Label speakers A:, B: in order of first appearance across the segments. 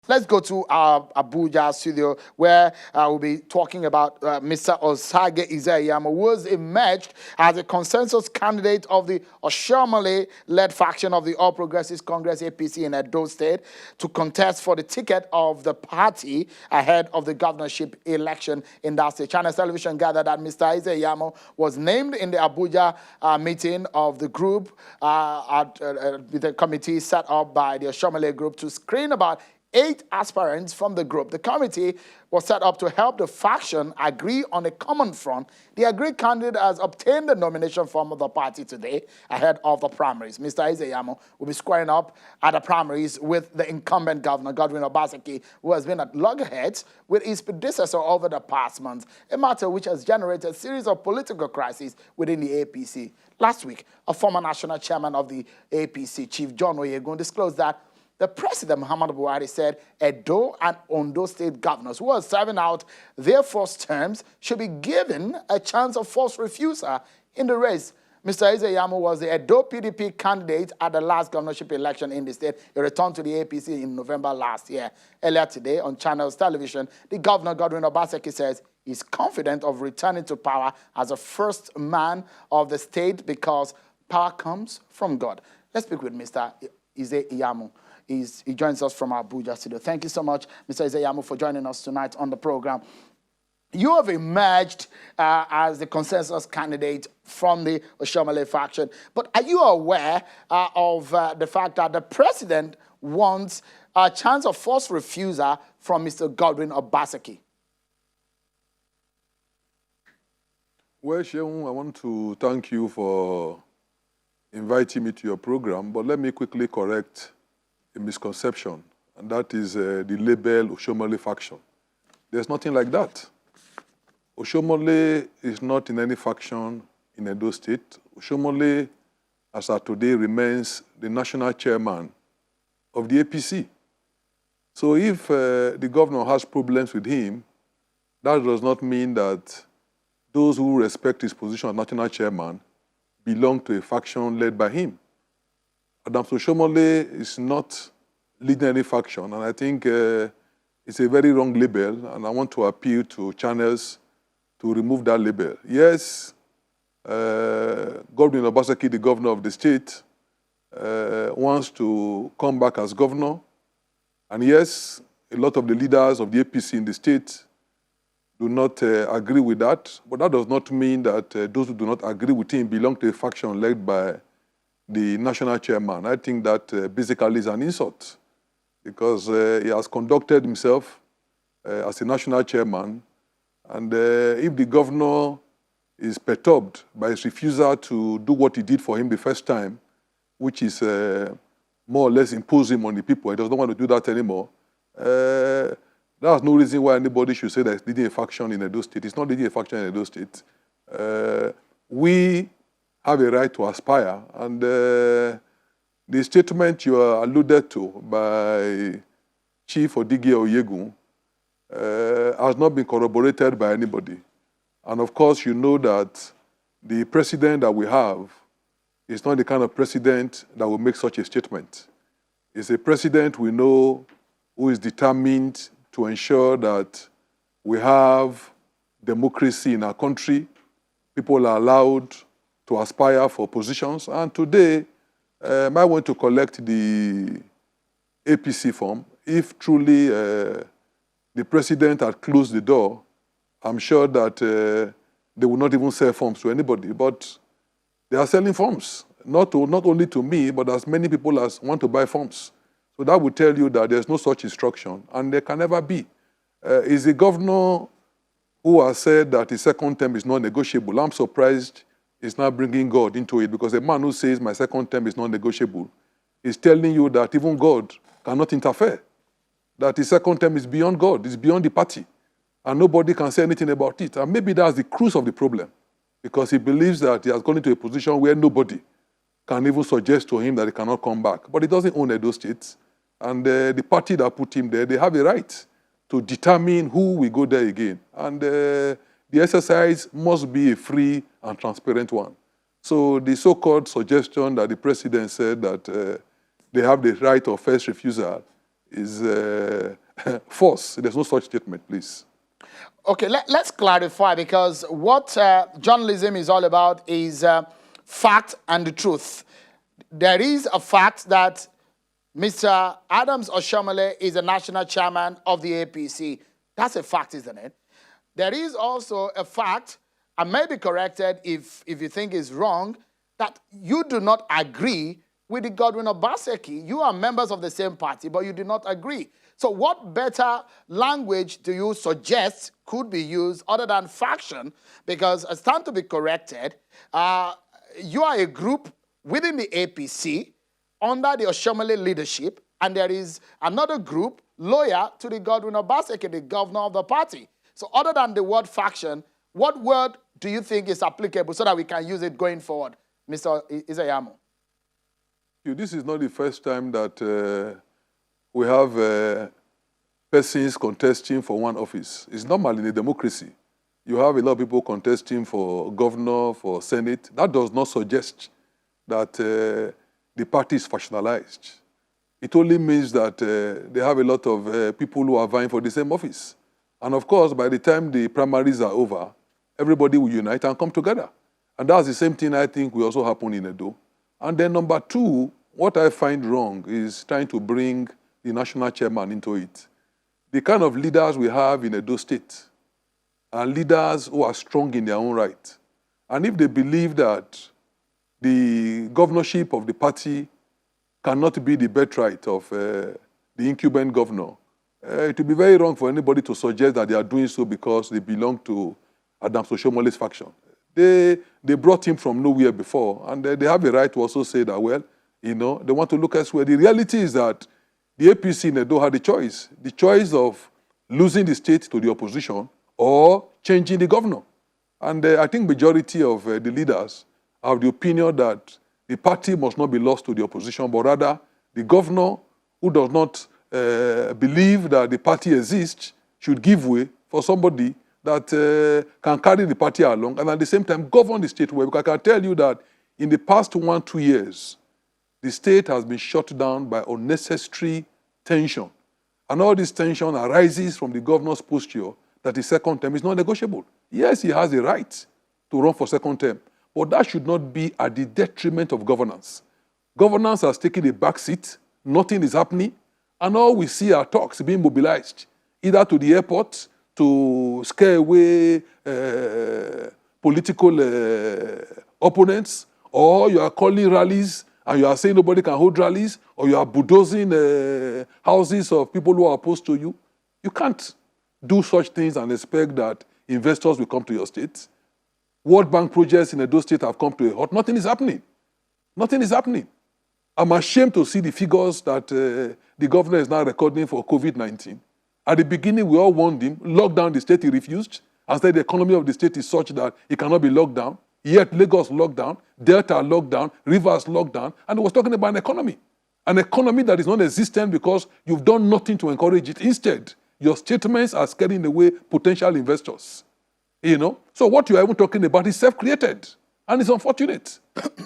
A: Let's go to our Abuja studio where we'll be talking about Mr. Ize-Iyamu, who has emerged as a consensus candidate of the Oshomole-led faction of the All Progressives Congress APC in Edo State to contest for the ticket of the party ahead of the governorship election in that state. Channels Television gathered that Mr. Ize-Iyamu was named in the Abuja meeting of the group with the committee set up by the Oshomole group to screen about 8 aspirants from the group. The committee was set up to help the faction agree on a common front. The agreed candidate has obtained the nomination form of the party today ahead of the primaries. Mr. Ize-Iyamu will be squaring up at the primaries with the incumbent governor, Obaseki, who has been at loggerheads with his predecessor over the past months, a matter which has generated a series of political crises within the APC. Last week, a former national chairman of the APC, Chief John Oyegun, disclosed that the President, Muhammadu Buhari, said Edo and Ondo state governors who are serving out their first terms should be given a chance of forced refusal in the race. Mr. Ize-Iyamu was the Edo PDP candidate at the last governorship election in the state. He returned to the APC in November last year. Earlier today on Channels Television, the governor, Obaseki, says he's confident of returning to power as a first man of the state because power comes from God. Let's speak with Mr. Ize-Iyamu. He joins us from Abuja studio. Thank you so much, Mr. Ize-Iyamu, for joining us tonight on the program. You have emerged as the consensus candidate from the Oshomole faction, but are you aware of the fact that the president wants a chance of forced refusal from Mr. Godwin Obaseki?
B: Well, Sheung, I want to thank you for inviting me to your program, but let me quickly correct a misconception, and that is the label Oshomole faction. There's nothing like that. Oshomole is not in any faction in Edo State. Oshomole, as of today, remains the national chairman of the APC. So if the governor has problems with him, that does not mean that those who respect his position as national chairman belong to a faction led by him. Adams Oshomole is not leading any faction, and I think it's a very wrong label, and I want to appeal to channels to remove that label. Yes, Godwin Obaseki, the governor of the state, wants to come back as governor, and yes, a lot of the leaders of the APC in the state do not agree with that, but that does not mean that those who do not agree with him belong to a faction led by the national chairman. I think that basically is an insult because he has conducted himself as a national chairman, and if the governor is perturbed by his refusal to do what he did for him the first time, which is more or less impose him on the people, he does not want to do that anymore, there's no reason why anybody should say that it's leading a faction in Edo State. It's not leading a faction in Edo State. We have a right to aspire, and the statement you alluded to by Chief Ize-Iyamu has not been corroborated by anybody. And of course, you know that the president that we have is not the kind of president that will make such a statement. It's a president we know who is determined to ensure that we have democracy in our country. People are allowed to aspire for positions. And today, I want to collect the APC form. If truly the president had closed the door, I'm sure that they will not even sell forms to anybody. But they are selling forms, not only to me, but as many people as want to buy forms. So that would tell you that there's no such instruction, and there can never be. Is the governor who has said that his second term is non-negotiable? I'm surprised he's not bringing God into it, because a man who says my second term is non-negotiable is telling you that even God cannot interfere, that his second term is beyond God, it's beyond the party, and nobody can say anything about it. And maybe that's the crux of the problem, because he believes that he has gone into a position where nobody can even suggest to him that he cannot come back. But he doesn't own Edo State, and the party that put him there, they have a right to determine who will go there again. And the exercise must be a free and transparent one. So the so-called suggestion that the president said that they have the right of first refusal is false. There's no such statement, please.
A: Okay, let's clarify, because what journalism is all about is fact and the truth. There is a fact that Mr. Adams Oshiomhole is the national chairman of the APC. That's a fact, isn't it? There is also a fact, I may be corrected if you think it's wrong, that you do not agree with the Godwin Obaseki. You are members of the same party, but you do not agree. So what better language do you suggest could be used other than faction? Because I stand to be corrected. You are a group within the APC under the Oshiomhole leadership, and there is another group loyal to the Godwin Obaseki, the governor of the party. So other than the word faction, what word do you think is applicable so that we can use it going forward, Mr. Ize-Iyamu?
B: This is not the first time that we have persons contesting for one office. It's normal in a democracy. You have a lot of people contesting for governor, for senate. That does not suggest that the party is factionalized. It only means that they have a lot of people who are vying for the same office. And of course, by the time the primaries are over, everybody will unite and come together. And that's the same thing I think will also happen in Edo. And then number two, what I find wrong is trying to bring the national chairman into it. The kind of leaders we have in Edo State are leaders who are strong in their own right. And if they believe that the governorship of the party cannot be the birthright of the incumbent governor, it would be very wrong for anybody to suggest that they are doing so because they belong to Adams Oshiomole's faction. They brought him from nowhere before, and they have a right to also say that, well, you know, they want to look elsewhere. The reality is that the APC in Edo had the choice of losing the state to the opposition or changing the governor. And I think majority of the leaders have the opinion that the party must not be lost to the opposition, but rather the governor who does not believe that the party exists should give way for somebody that can carry the party along and at the same time govern the state well. Because I can tell you that in the past 1-2 years, the state has been shut down by unnecessary tension. And all this tension arises from the governor's posture that his second term is not negotiable. Yes, he has the right to run for second term, but that should not be at the detriment of governance. Governance has taken a back seat, nothing is happening, and all we see are talks being mobilized, either to the airport to scare away political opponents, or you are calling rallies and you are saying nobody can hold rallies, or you are bulldozing houses of people who are opposed to you. You can't do such things and expect that investors will come to your state. World Bank projects in Edo State have come to a halt. Nothing is happening. Nothing is happening. I'm ashamed to see the figures that the governor is now recording for COVID-19. At the beginning, we all warned him, lock down the state, he refused, and said the economy of the state is such that it cannot be locked down. Yet Lagos locked down, Delta locked down, Rivers locked down, and he was talking about an economy that is non-existent because you've done nothing to encourage it. Instead, your statements are scaring away potential investors. You know? So what you are even talking about is self-created, and it's unfortunate.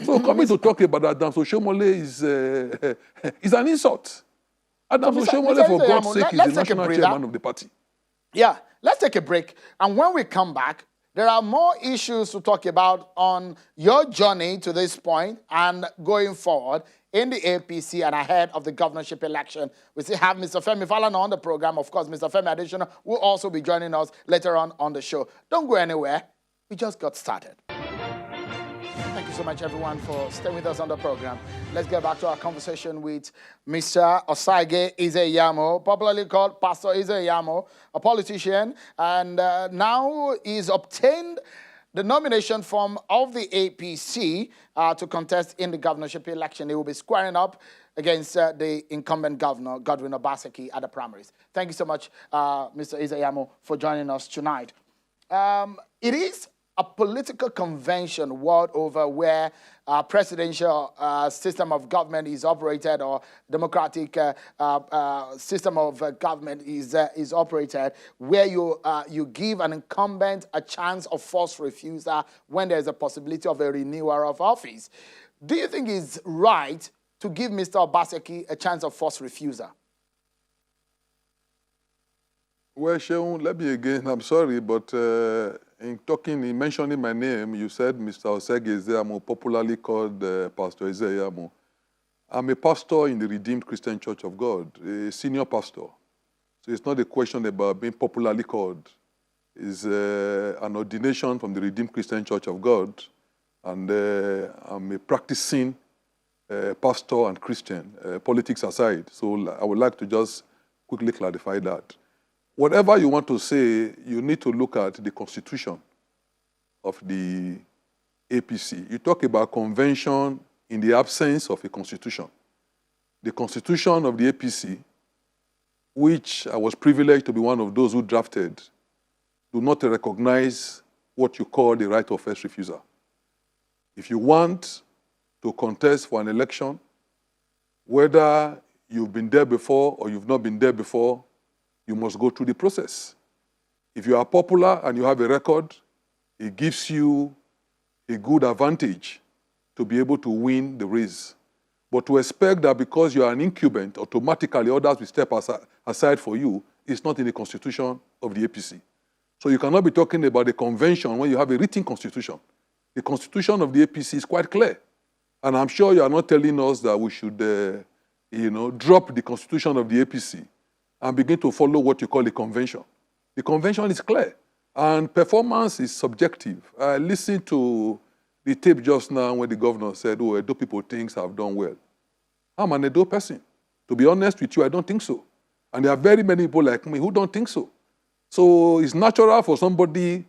B: So coming to talk about Adams Oshiomohole is an insult. Adams Oshiomohole, for God's sake, is the national chairman of the party.
A: Yeah, let's take a break. And when we come back, there are more issues to talk about on your journey to this point and going forward in the APC and ahead of the governorship election. We still have Mr. Femi Falana on the program. Of course, Mr. Femi Adesina will also be joining us later on the show. Don't go anywhere. We just got started. Thank you so much, everyone, for staying with us on the program. Let's get back to our conversation with Mr. Osage Ize-Iyamu, popularly called Pastor Ize-Iyamu, a politician, and now he's obtained the nomination form of the APC to contest in the governorship election. He will be squaring up against the incumbent governor, Godwin Obaseki, at the primaries. Thank you so much, Mr. Ize-Iyamu, for joining us tonight. It is a political convention world over where presidential system of government is operated, or democratic system of government is operated, where you give an incumbent a chance of forced refusal when there's a possibility of a renewal of office. Do you think it's right to give Mr. Obaseki a chance of forced refusal?
B: Well, Sheun, let me again, I'm sorry, but in mentioning my name, you said Mr. Ize-Iyamu, popularly called Pastor Ize-Iyamu. I'm a pastor in the Redeemed Christian Church of God, a senior pastor. So it's not a question about being popularly called. It's an ordination from the Redeemed Christian Church of God, and I'm a practicing pastor and Christian, politics aside. So I would like to just quickly clarify that. Whatever you want to say, you need to look at the constitution of the APC. You talk about convention in the absence of a constitution. The constitution of the APC, which I was privileged to be one of those who drafted, do not recognize what you call the right of first refusal. If you want to contest for an election, whether you've been there before or you've not been there before, you must go through the process. If you are popular and you have a record, it gives you a good advantage to be able to win the race. But to expect that because you are an incumbent, automatically others will step aside for you, is not in the constitution of the APC. So you cannot be talking about the convention when you have a written constitution. The constitution of the APC is quite clear. And I'm sure you are not telling us that we should drop the constitution of the APC and begin to follow what you call the convention. The convention is clear, and performance is subjective. I listened to the tape just now when the governor said, oh, Edo people things have done well. I'm an Edo person. To be honest with you, I don't think so. And there are very many people like me who don't think so. So it's natural for somebody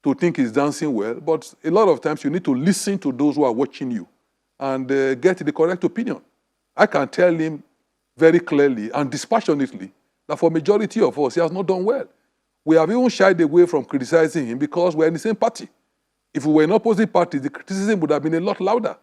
B: to think he's dancing well, but a lot of times you need to listen to those who are watching you and get the correct opinion. I can tell him very clearly and dispassionately that for majority of us, he has not done well. We have even shied away from criticizing him because we're in the same party. If we were in opposite parties, the criticism would have been a lot louder.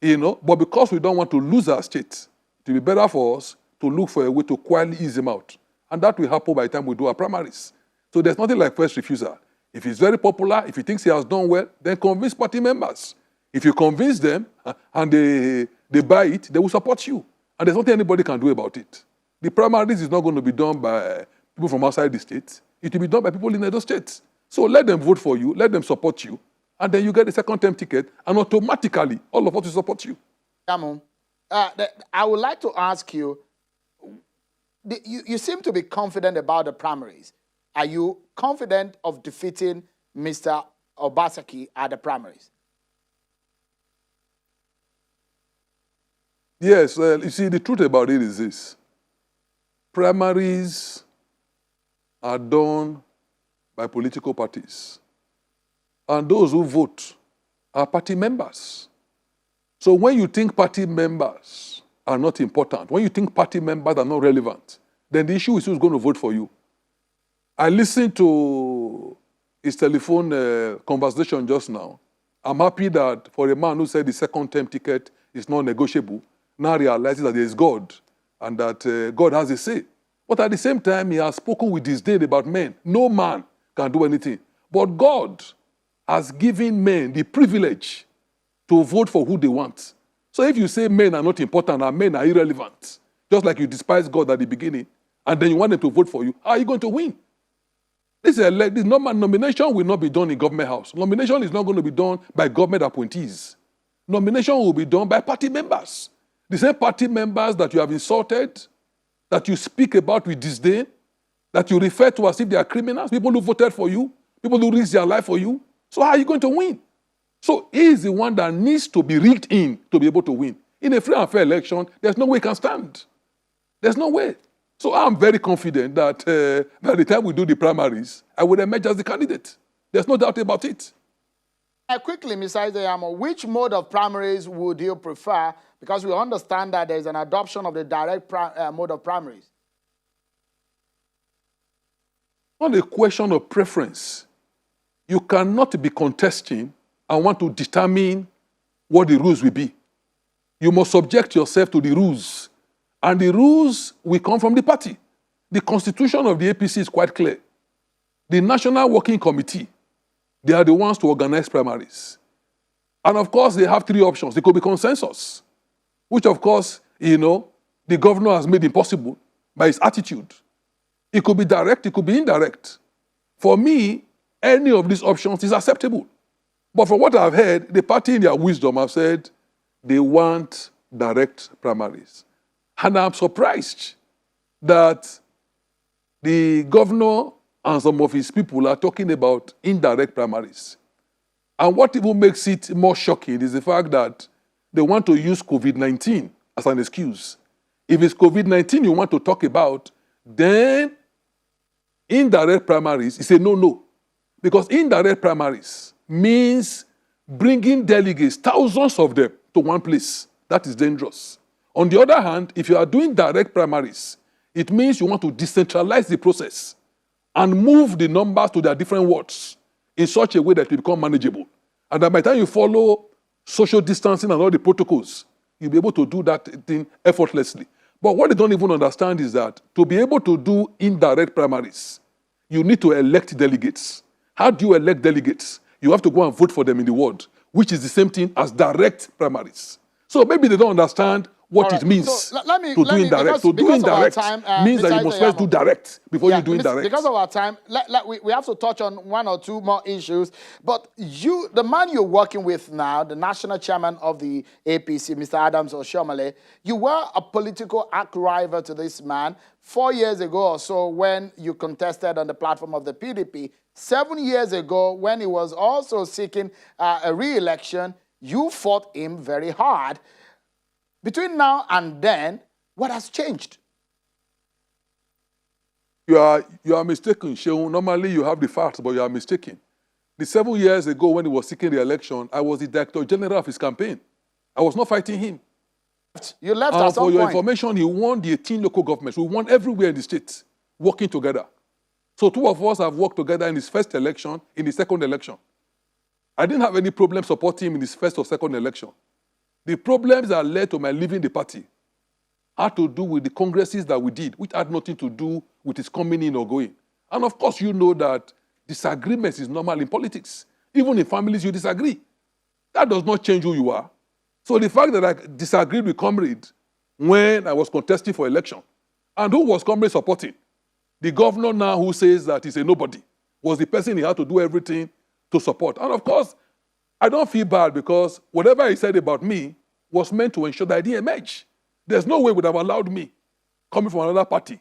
B: But because we don't want to lose our state, it will be better for us to look for a way to quietly ease him out. And that will happen by the time we do our primaries. So there's nothing like first refusal. If he's very popular, if he thinks he has done well, then convince party members. If you convince them and they buy it, they will support you. And there's nothing anybody can do about it. The primaries is not going to be done by people from outside the state. It will be done by people in Edo State. So let them vote for you, let them support you, and then you get a second-term ticket, and automatically, all of us will support you.
A: Yamu, I would like to ask you, you seem to be confident about the primaries. Are you confident of defeating Mr. Obaseki at the primaries?
B: Yes, you see, the truth about it is this. Primaries are done by political parties. And those who vote are party members. So when you think party members are not important, when you think party members are not relevant, then the issue is who's going to vote for you. I listened to his telephone conversation just now. I'm happy that for a man who said the second-term ticket is not negotiable, now realizes that there is God and that God has a say. But at the same time, he has spoken with disdain about men. No man can do anything. But God has given men the privilege to vote for who they want. So if you say men are not important and men are irrelevant, just like you despise God at the beginning, and then you want them to vote for you, how are you going to win? This nomination will not be done in government house. Nomination is not going to be done by government appointees. Nomination will be done by party members. The same party members that you have insulted, that you speak about with disdain, that you refer to as if they are criminals, people who voted for you, people who risked their life for you. So how are you going to win? So he is the one that needs to be rigged in to be able to win. In a free and fair election, there's no way he can stand. There's no way. So I'm very confident that by the time we do the primaries, I will emerge as the candidate. There's no doubt about it.
A: Quickly, Mr. Ize-Iyamu, which mode of primaries would you prefer? Because we understand that there's an adoption of the direct mode of primaries.
B: Not a question of preference. You cannot be contesting and want to determine what the rules will be. You must subject yourself to the rules. And the rules will come from the party. The constitution of the APC is quite clear. The National Working Committee, they are the ones to organize primaries. And of course, they have three options. It could be consensus, which of course, the governor has made impossible by his attitude. It could be direct, it could be indirect. For me, any of these options is acceptable. But from what I've heard, the party in their wisdom have said they want direct primaries. And I'm surprised that the governor and some of his people are talking about indirect primaries. And what even makes it more shocking is the fact that they want to use COVID-19 as an excuse. If it's COVID-19 you want to talk about, then indirect primaries is a no-no. Because indirect primaries means bringing delegates, thousands of them, to one place. That is dangerous. On the other hand, if you are doing direct primaries, it means you want to decentralize the process and move the numbers to their different wards in such a way that it will become manageable. And that by the time you follow social distancing and all the protocols, you'll be able to do that thing effortlessly. But what they don't even understand is that to be able to do indirect primaries, you need to elect delegates. How do you elect delegates? You have to go and vote for them in the ward, which is the same thing as direct primaries. So maybe they don't understand what it means
A: so
B: to do indirect. To do indirect means that you must first do direct before you do indirect.
A: Because of our time, we have to touch on one or two more issues. But you, the man you're working with now, the national chairman of the APC, Mr. Adams Oshiomhole, you were a political arch rival to this man 4 years ago or so when you contested on the platform of the PDP. 7 years ago when he was also seeking a re-election, you fought him very hard. Between now and then, what has changed?
B: You are mistaken, Shehu. Normally you have the facts, but you are mistaken. The 7 years ago when he was seeking the election, I was the director general of his campaign. I was not fighting him.
A: You left at some
B: point. For your
A: point.
B: information, he won the 18 local governments. We won everywhere in the state, working together. So two of us have worked together in his first election, in his second election. I didn't have any problem supporting him in his first or second election. The problems that led to my leaving the party had to do with the congresses that we did, which had nothing to do with his coming in or going. And of course, you know that disagreements is normal in politics. Even in families, you disagree. That does not change who you are. So the fact that I disagreed with Comrade when I was contesting for election, and who was Comrade supporting? The governor now who says that he's a nobody was the person he had to do everything to support. And of course, I don't feel bad because whatever he said about me was meant to ensure that I didn't emerge. There's no way he would have allowed me, coming from another party,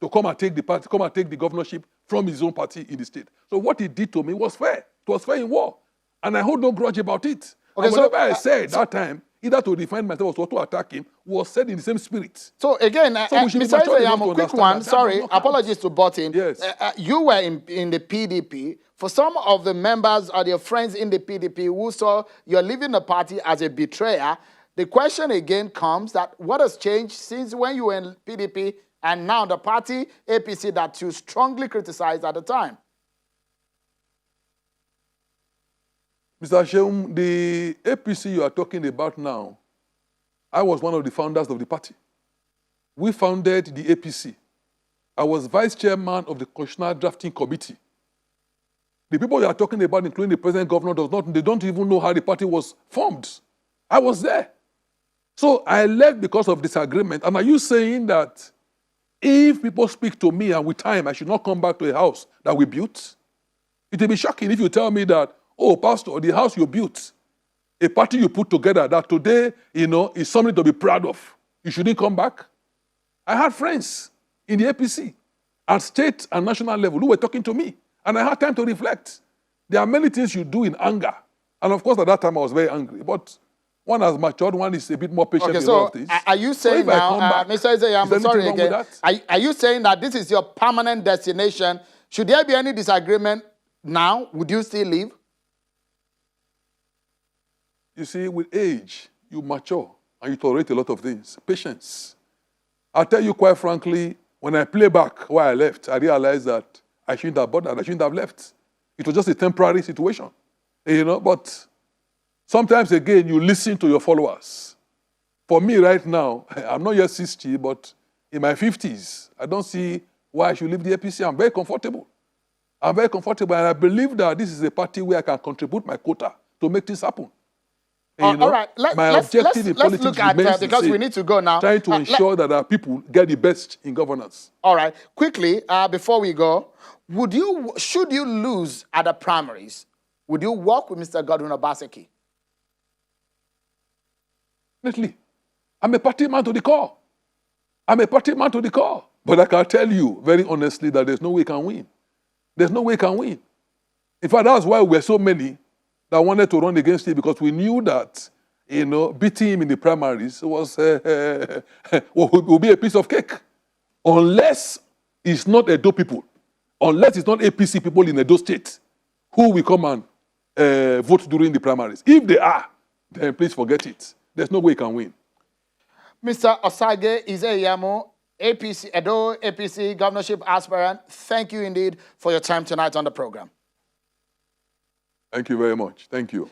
B: to come and take the governorship from his own party in the state. So what he did to me was fair. It was fair in war. And I hold no grudge about it. Okay, and whatever I said that time, either to defend myself or to attack him, was said in the same spirit.
A: So again, Mr. Ize-Iyamu, quick one, sorry, apologies to butt in.
B: Yes.
A: You were in the PDP. For some of the members or your friends in the PDP who saw you're leaving the party as a betrayer, the question again comes that what has changed since when you were in PDP and now the party, APC, that you strongly criticized at the time?
B: Mr. Sheum, the APC you are talking about now, I was one of the founders of the party. We founded the APC. I was vice chairman of the Constitutional Drafting Committee. The people you are talking about, including the present governor, they don't even know how the party was formed. I was there. So I left because of disagreement. And are you saying that if people speak to me and with time, I should not come back to a house that we built? It will be shocking if you tell me that, oh, Pastor, the house you built, a party you put together that today, is something to be proud of. You shouldn't come back. I had friends in the APC at state and national level who were talking to me. And I had time to reflect. There are many things you do in anger. And of course, at that time, I was very angry. But one has matured, one is a bit more patient in all of this.
A: Are you saying now, Mr. Ize-Iyamu, sorry again, are you saying that this is your permanent destination? Should there be any disagreement now, would you still leave?
B: You see, with age, you mature and you tolerate a lot of things. Patience. I'll tell you quite frankly, when I play back why I left, I realized that I shouldn't have bothered. I shouldn't have left. It was just a temporary situation. But sometimes, again, you listen to your followers. For me right now, I'm not yet 60, but in my 50s, I don't see why I should leave the APC. I'm very comfortable. I'm very comfortable, and I believe that this is a party where I can contribute my quota to make this happen. You know,
A: all right.
B: my objective in
A: Let's
B: politics
A: look at
B: remains the
A: because we
B: same,
A: need to go now.
B: trying to ensure that our people get the best in governance.
A: All right. Quickly, before we go, should you lose at the primaries, would you work with Mr. Godwin Obaseki?
B: Definitely. I'm a party man to the core. I'm a party man to the core. But I can tell you very honestly that there's no way he can win. There's no way he can win. In fact, that's why we're so many that wanted to run against him, because we knew that, you know, beating him in the primaries was will be a piece of cake. Unless it's not Edo people, unless it's not APC people in Edo State who will come and vote during the primaries. If they are, then please forget it. There's no way he can win.
A: Mr. Osage Ize-Iyamu, APC Edo, APC governorship aspirant, thank you indeed for your time tonight on the program.
B: Thank you very much. Thank you.